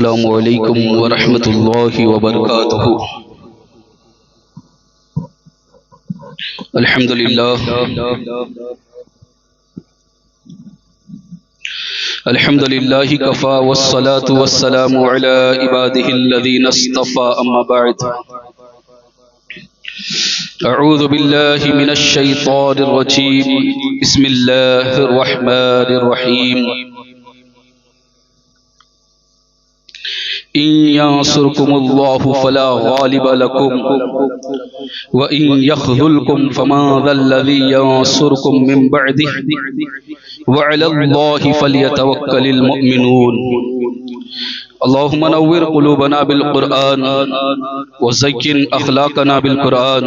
السلام علیکم ورحمۃ اللہ وبرکاتہ۔ الحمد للہ کفا والصلاة والسلام علی عباده الذین اصطفى، اما بعد، اعوذ باللہ من الشیطان الرجیم، بسم اللہ الرحمن الرحیم۔ إن ينصركم الله فلا غالب لكم وإن يخذلكم فمن ذا الذي ينصركم من بعده وعلى الله فليتوكل المؤمنون۔ اللهم نور قلوبنا بالقرآن وزين أخلاقنا بالقرآن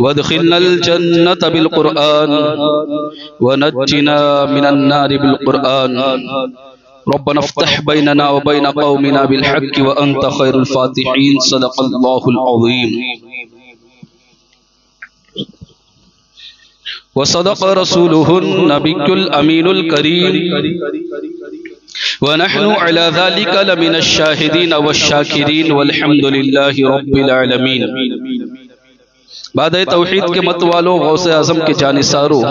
وادخلنا الجنة بالقرآن ونجنا من النار بالقرآن۔ ربنا افتح بيننا وبين قومنا بالحق وأنت خير الفاتحين، صدق الله العظيم وصدق رسوله النبي الأمين الكريم ونحن على ذلك لمن الشاهدين والشاكرين والحمد لله رب العالمين۔ بعد توحید کے متوالو، غوث اعظم کے جانثارو،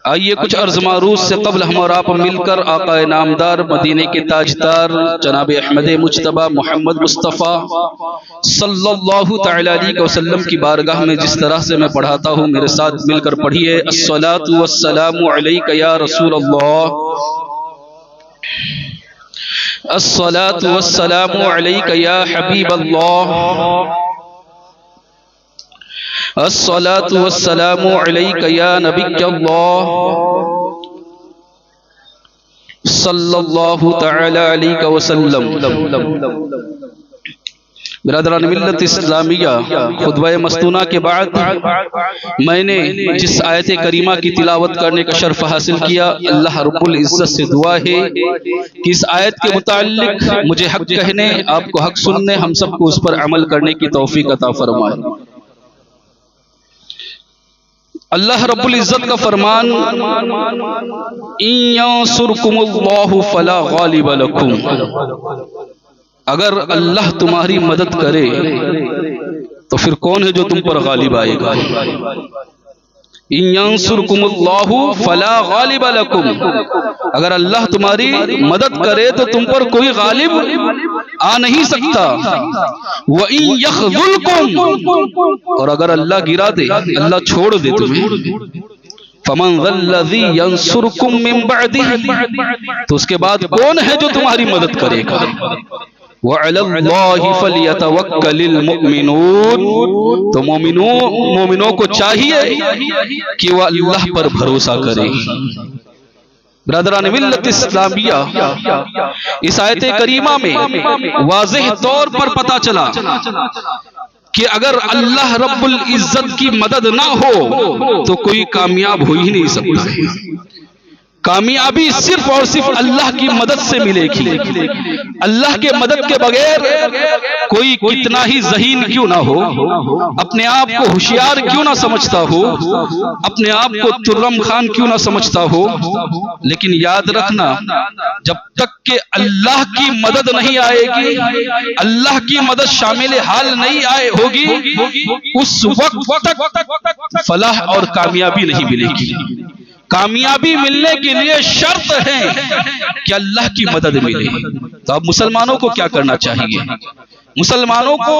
آئیے کچھ عرض معروض سے قبل ہم اور آپ مل کر آقا نامدار، مدینے کے تاجدار جناب احمد مجتبی محمد مصطفیٰ صلی اللہ تعالی علیہ وسلم کی بارگاہ میں جس طرح سے میں پڑھاتا ہوں، میرے ساتھ مل کر پڑھیے۔ الصلاۃ والسلام علیک یا رسول اللہ، الصلاۃ والسلام علیک یا حبیب اللہ، الصلاۃ والسلام علیک یا نبی اللہ صلی اللہ تعالی علیہ وسلم۔ برادران ملت اسلامیہ، خطبہ مستونہ کے بعد میں نے جس آیت کریمہ کی تلاوت کرنے کا شرف حاصل کیا، اللہ رب العزت سے دعا ہے کہ اس آیت کے متعلق مجھے حق کہنے، آپ کو حق سننے، ہم سب کو اس پر عمل کرنے کی توفیق عطا فرمائے۔ اللہ رب العزت کا فرمان، ان ینصرکم اللہ فلا غالب لکم، اگر اللہ تمہاری مدد کرے تو پھر کون ہے جو تم پر غالب آئے گا؟ ان ینصرکم اللہ فلا غالب لکم، اگر اللہ تمہاری مدد کرے تو تم پر کوئی غالب آ نہیں سکتا۔ وَإِن يَخْذُلْكُمْ، اور اگر اللہ گرا دے، اللہ چھوڑ دے تمہیں، فَمَنْ ذَا الَّذِي يَنْصُرُكُمْ مِنْ بَعْدِهِ، تو اس کے بعد کون ہے جو تمہاری مدد کرے گا؟ وَعَلَى اللَّهِ فَلْيَتَوَكَّلِ الْمُؤْمِنُونَ، تو مومنوں کو چاہیے کہ وہ اللہ پر بھروسہ کرے۔ برادران ملت اسلامیہ، اس آیت کریمہ میں واضح طور پر پتہ چلا کہ اگر اللہ رب العزت کی مدد نہ ہو تو کوئی کامیاب ہو ہی نہیں سکتا۔ کامیابی صرف اور صرف اللہ کی مدد سے ملے گی۔ اللہ کے مدد کے بغیر کوئی کتنا ہی ذہین کیوں نہ ہو، اپنے آپ کو ہوشیار کیوں نہ سمجھتا ہو، اپنے آپ کو ترم خان کیوں نہ سمجھتا ہو، لیکن یاد رکھنا، جب تک کہ اللہ کی مدد نہیں آئے گی، اللہ کی مدد شامل حال نہیں ہوگی، اس وقت تک فلاح اور کامیابی نہیں ملے گی۔ کامیابی ملنے کے لیے شرط ہے کہ اللہ کی مدد ملے۔ تو اب مسلمانوں کو کیا کرنا چاہیے؟ مسلمانوں کو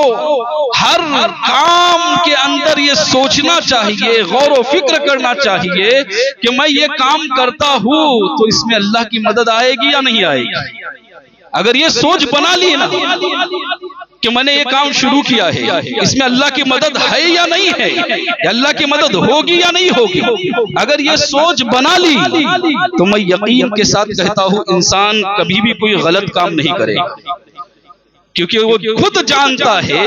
ہر کام کے اندر یہ سوچنا چاہیے، غور و فکر کرنا چاہیے کہ میں یہ کام کرتا ہوں تو اس میں اللہ کی مدد آئے گی یا نہیں آئے گی۔ اگر یہ سوچ بنا لی نا کہ میں نے یہ کام شروع کیا ہے، اس میں اللہ کی مدد ہے یا نہیں ہے، یا اللہ کی مدد ہوگی یا نہیں ہوگی، اگر یہ سوچ بنا لی تو میں یقین کے ساتھ کہتا ہوں انسان کبھی بھی کوئی غلط کام نہیں کرے گا، کیونکہ وہ خود جانتا ہے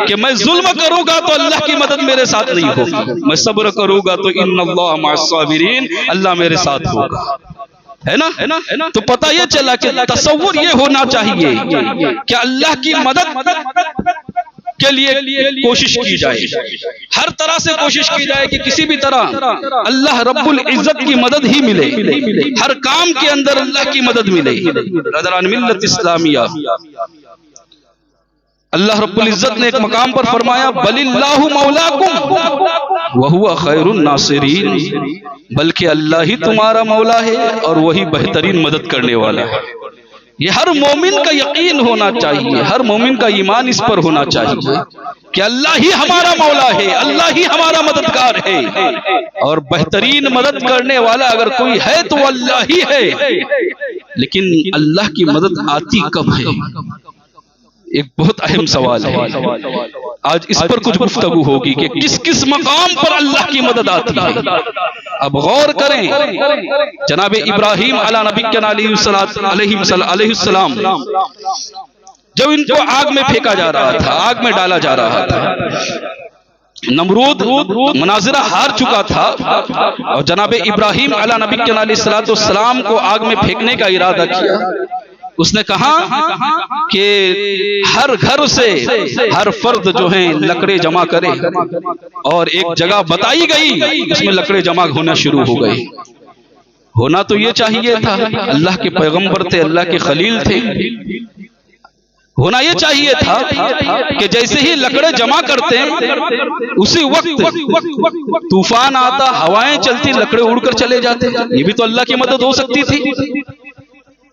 کہ میں ظلم کروں گا تو اللہ کی مدد میرے ساتھ نہیں ہوگی، میں صبر کروں گا تو ان اللہ مع الصابرین، اللہ میرے ساتھ ہوگا، ہے نا؟ تو پتہ یہ چلا کہ تصور یہ ہونا چاہیے کہ اللہ کی مدد کے لیے کوشش کی جائے، ہر طرح سے کوشش کی جائے کہ کسی بھی طرح اللہ رب العزت کی مدد ہی ملے، ہر کام کے اندر اللہ کی مدد ملے۔ برادران ملت اسلامیہ، اللہ رب العزت نے ایک مقام پر فرمایا بل اللہ مولاکم وہو خیر الناصرین، بلکہ اللہ ہی تمہارا مولا ہے اور وہی بہترین مدد کرنے والا ہے۔ یہ ہر مومن کا یقین ہونا چاہیے، ہر مومن کا ایمان اس پر ہونا چاہیے کہ اللہ ہی ہمارا مولا ہے، اللہ ہی ہمارا مددگار ہے، اور بہترین مدد کرنے والا اگر کوئی ہے تو اللہ ہی ہے۔ لیکن اللہ کی مدد آتی کب ہے؟ ایک بہت اہم سوال ہے، آج اس پر کچھ گفتگو ہوگی کہ کس کس مقام پر اللہ کی مدد آتی ہے۔ اب غور کریں، جناب ابراہیم علی نبینا علیہ السلام جب ان کو آگ میں پھینکا جا رہا تھا، آگ میں ڈالا جا رہا تھا، نمرود مناظرہ ہار چکا تھا، اور جناب ابراہیم علی نبینا علیہ السلام کو آگ میں پھینکنے کا ارادہ کیا۔ اس نے کہا کہ ہر گھر سے ہر فرد جو ہیں لکڑیں جمع کرے، اور ایک جگہ بتائی گئی، اس میں لکڑیں جمع ہونا شروع ہو گئی۔ ہونا تو یہ چاہیے تھا، اللہ کے پیغمبر تھے، اللہ کے خلیل تھے، ہونا یہ چاہیے تھا کہ جیسے ہی لکڑیں جمع کرتے اسی وقت طوفان آتا، ہوائیں چلتی، لکڑیں اڑ کر چلے جاتے، یہ بھی تو اللہ کی مدد ہو سکتی تھی۔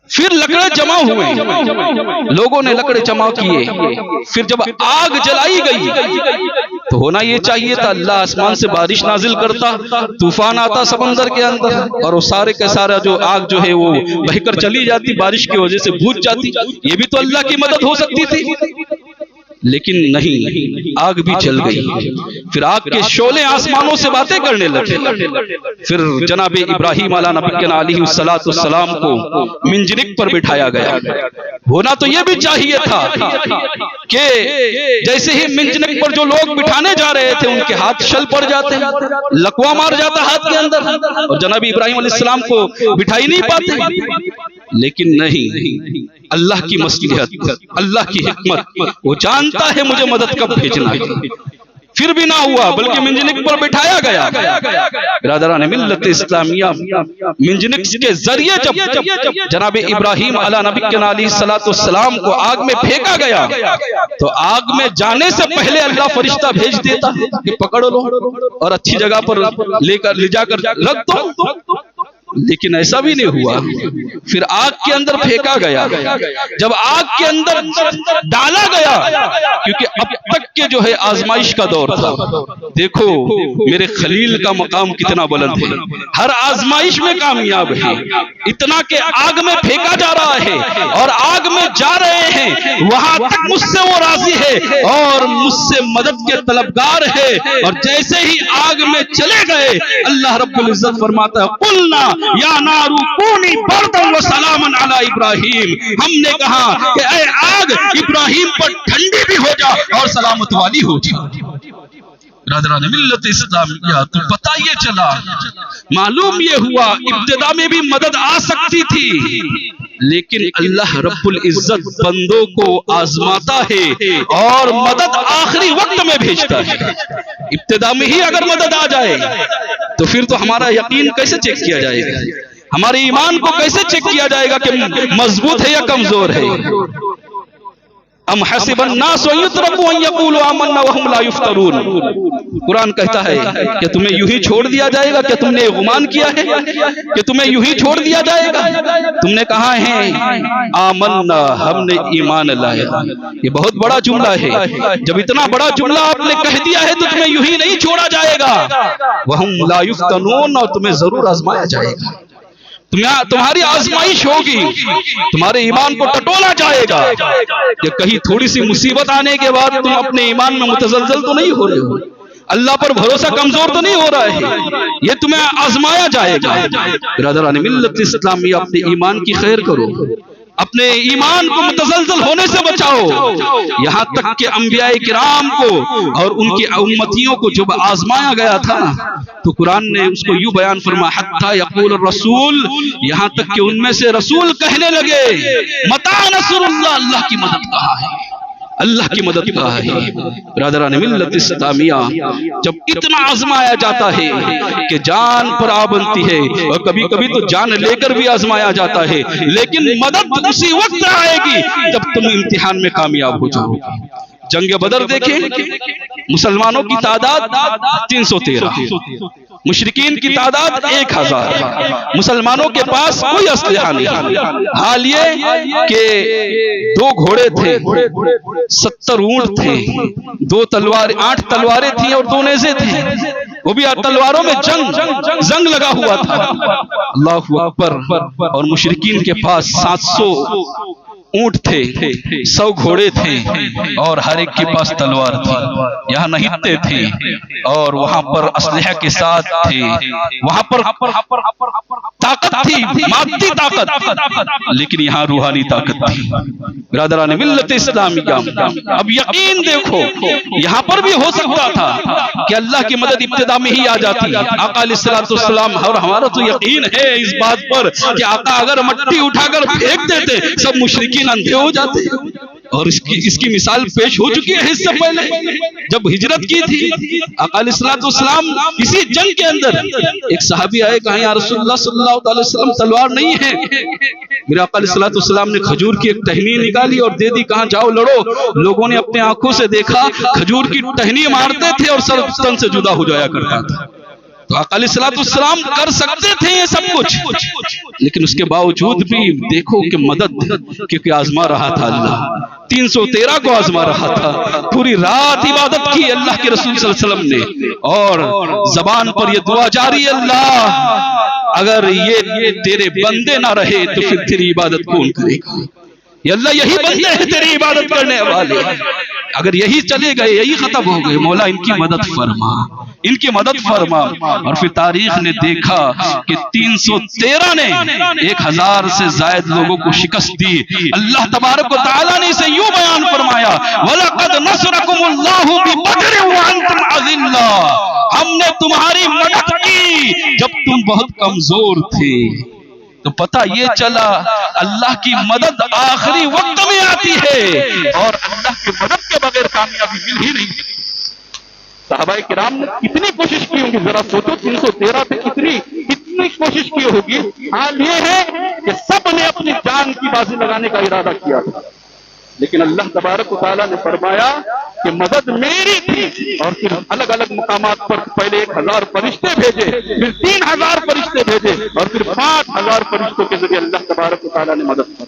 پھر لکڑیں جمع ہوئے، لوگوں نے لکڑیں جمع کیے، پھر جب آگ جلائی گئی تو ہونا یہ چاہیے تھا اللہ آسمان سے بارش نازل کرتا، طوفان آتا سمندر کے اندر، اور وہ سارے کا سارا جو آگ جو ہے وہ بہہ کر چلی جاتی، بارش کی وجہ سے بجھ جاتی، یہ بھی تو اللہ کی مدد ہو سکتی تھی۔ لیکن نہیں، آگ بھی جل گئی، پھر آگ کے شعلے آسمانوں سے باتیں کرنے لگے۔ پھر جناب ابراہیم علیہ نبینا علیہ السلام کو منجنک پر بٹھایا گیا۔ ہونا تو یہ بھی چاہیے تھا کہ جیسے ہی منجنک پر جو لوگ بٹھانے جا رہے تھے ان کے ہاتھ شل پڑ جاتے، لکوا مار جاتا ہاتھ کے اندر، اور جناب ابراہیم علیہ السلام کو بٹھا ہی نہیں پاتے۔ لیکن نہیں، اللہ کی مصلحت، اللہ کی حکمت، وہ جانتا ہے مجھے مدد کب بھیجنا ہے۔ پھر بھی نہ ہوا، بلکہ منجنک پر بٹھایا گیا۔ برادران ملت اسلامیہ، منجنک کے ذریعے جب جناب ابراہیم علیہ نبینا علیہ السلام کو آگ میں پھینکا گیا تو آگ میں جانے سے پہلے اللہ فرشتہ بھیج دیتا کہ پکڑ لو اور اچھی جگہ پر لے جا کر رکھ دو، لیکن ایسا بھی نہیں ہوا۔ پھر آگ کے اندر پھینکا گیا، جب آگ کے اندر ڈالا گیا، کیونکہ اب تک کے جو ہے آزمائش کا دور تھا، دیکھو میرے خلیل کا مقام کتنا بلند ہے، ہر آزمائش میں کامیاب ہے، اتنا کہ آگ میں پھینکا جا رہا ہے اور آگ میں جا رہے ہیں، وہاں تک مجھ سے وہ راضی ہے اور مجھ سے مدد کے طلبگار ہے، اور جیسے ہی آگ میں چلے گئے اللہ رب العزت فرماتا ہے قلنا یا نار کونی بردا وسلاما علی ابراہیم، ہم نے کہا کہ اے آگ ابراہیم پر ٹھنڈی بھی ہو جا اور سلامت والی ہو جا۔ برادران ملت اسلامیہ، تو پتہ یہ چلا، معلوم یہ ہوا ابتدا میں بھی مدد آ سکتی تھی، لیکن اللہ رب العزت بندوں کو آزماتا ہے اور مدد آخری وقت میں بھیجتا ہے۔ ابتدا میں ہی اگر مدد آ جائے تو پھر تو ہمارا یقین کیسے چیک کیا جائے گا، ہمارے ایمان کو کیسے چیک کیا جائے گا کہ مضبوط ہے یا کمزور ہے؟ ام حسب الناس ان يتركوا ان يقولوا آمنا وهم لا يفترون، قرآن کہتا ہے کہ تمہیں یوں ہی چھوڑ دیا جائے گا، کہ تم نے گمان کیا ہے کہ تمہیں یوں ہی چھوڑ دیا جائے گا؟ تم نے کہا ہے آمنا، ہم نے ایمان لایا، یہ بہت بڑا جملہ ہے، جب اتنا بڑا جملہ آپ نے کہہ دیا ہے تو تمہیں یوں ہی نہیں چھوڑا جائے گا، وهم لا يفتنون، اور تمہیں ضرور آزمایا جائے گا، تمہاری آزمائش ہوگی، تمہارے ایمان کو ٹٹولا جائے گا، کہ کہیں تھوڑی سی مصیبت آنے کے بعد تم اپنے ایمان میں متزلزل تو نہیں ہو رہے ہو، اللہ پر بھروسہ کمزور تو نہیں ہو رہا ہے، یہ تمہیں آزمایا جائے گا۔ برادران ملت اسلامیہ، اپنے ایمان کی خیر کرو، اپنے ایمان کو متزلزل ہونے سے بچاؤ، یہاں تک کہ انبیاء کرام کو اور ان کی امتیوں کو جب آزمایا گیا تھا تو قرآن نے اس کو یوں بیان فرما حتی یقول الرسول، یہاں تک کہ ان میں سے رسول کہنے لگے متی نصر اللہ، اللہ کی مدد کہاں ہے؟ اللہ کی مدد کا ہے۔ برادران ملت اسلامیہ، جب اتنا آزمایا جاتا ہے کہ جان پر آ بنتی ہے، اور کبھی کبھی تو جان لے کر بھی آزمایا جاتا ہے، لیکن مدد اسی وقت آئے گی جب تم امتحان میں کامیاب ہو جاؤ گے۔ جنگ بدر دیکھیں، مسلمانوں کی تعداد 313، مشرکین کی تعداد 1000، مسلمانوں کے پاس کوئی اسلحہ نہیں۔ حال یہ کہ 2 گھوڑے تھے، 70 اونٹ تھے، 8 تلواریں تھیں اور 2 نیزے تھے، وہ بھی تلواروں میں زنگ لگا ہوا تھا۔ اللہ اکبر۔ اور مشرکین کے پاس 700 اونٹ تھے، 100 گھوڑے تھے، اور ہر ایک کے پاس تلوار تھی۔ یہاں نہتے تھے اور وہاں پر اسلحہ کے ساتھ تھے، وہاں پر طاقت تھی، مادی طاقت، لیکن یہاں روحانی طاقت تھی۔ برادران ملت اسلامیہ، اب یقین دیکھو، یہاں پر بھی ہو سکتا تھا کہ اللہ کی مدد ابتدا میں ہی آ جاتی۔ آقا علیہ الصلوۃ والسلام، اور ہمارا تو یقین ہے اس بات پر کہ آقا اگر مٹی اٹھا کر پھینک دیتے، سب مشرکین اندھے ہو جاتے، اور اس کی مثال پیش ہو چکی ہے اس سے پہلے جب ہجرت کی تھی۔ آقا علیہ الصلوۃ والسلام اسی جنگ کے اندر، ایک صحابی آئے، کہا یا رسول اللہ صلی اللہ علیہ وسلم تلوار نہیں ہے۔ میرے آقا علیہ الصلوۃ والسلام نے کھجور کی ایک ٹہنی نکالی اور دے دی، کہاں جاؤ لڑو۔ لوگوں نے اپنے آنکھوں سے دیکھا، کھجور کی ٹہنی مارتے تھے اور سر تن سے جدا ہو جایا کرتا تھا۔ تو آقا علیہ الصلوۃ والسلام کر سکتے تھے یہ سب کچھ، لیکن اس کے باوجود بھی دیکھو کہ مدد، کیونکہ آزما رہا تھا اللہ، 313 کو آزما رہا تھا۔ پوری رات عبادت کی اللہ کے رسول صلی اللہ علیہ وسلم نے، اور زبان پر یہ دعا جاری، اللہ اگر یہ تیرے بندے نہ رہے تو پھر تیری عبادت کون کرے گا؟ یا اللہ یہی بندے ہیں تیری عبادت کرنے والے، اگر یہی چلے گئے، یہی ختم ہو گئے، مولا ان کی مدد فرما، ان کی مدد فرما۔ اور پھر تاریخ نے دیکھا کہ 313 نے 1000 سے زائد لوگوں کو شکست دی۔ اللہ تبارک و تعالیٰ نے اسے یوں بیان فرمایا، وَلَقَدْ نَصْرَكُمُ اللَّهُ بِبَدْرٍ وَأَنْتُمْ أَذِلَّةٌ، ہم نے تمہاری مدد کی جب تم بہت کمزور تھے۔ تو پتہ یہ چلا اللہ کی مدد آخری وقت میں آتی ہے، اور اللہ کی مدد کے بغیر کامیابی مل ہی نہیں۔ صحابہ کرام نے کتنی کوشش کی ہوگی، ذرا سوچو، 313 پہ کتنی کوشش کی ہوگی۔ حال یہ ہے کہ سب نے اپنی جان کی بازی لگانے کا ارادہ کیا تھا، لیکن اللہ تبارک و تعالیٰ نے فرمایا کہ مدد میری تھی، اور پھر الگ الگ مقامات پر پہلے 1000 فرشتے بھیجے، پھر 3000 فرشتے بھیجے، اور پھر 5000 فرشتوں کے ذریعے اللہ تبارک و تعالیٰ نے مدد کی۔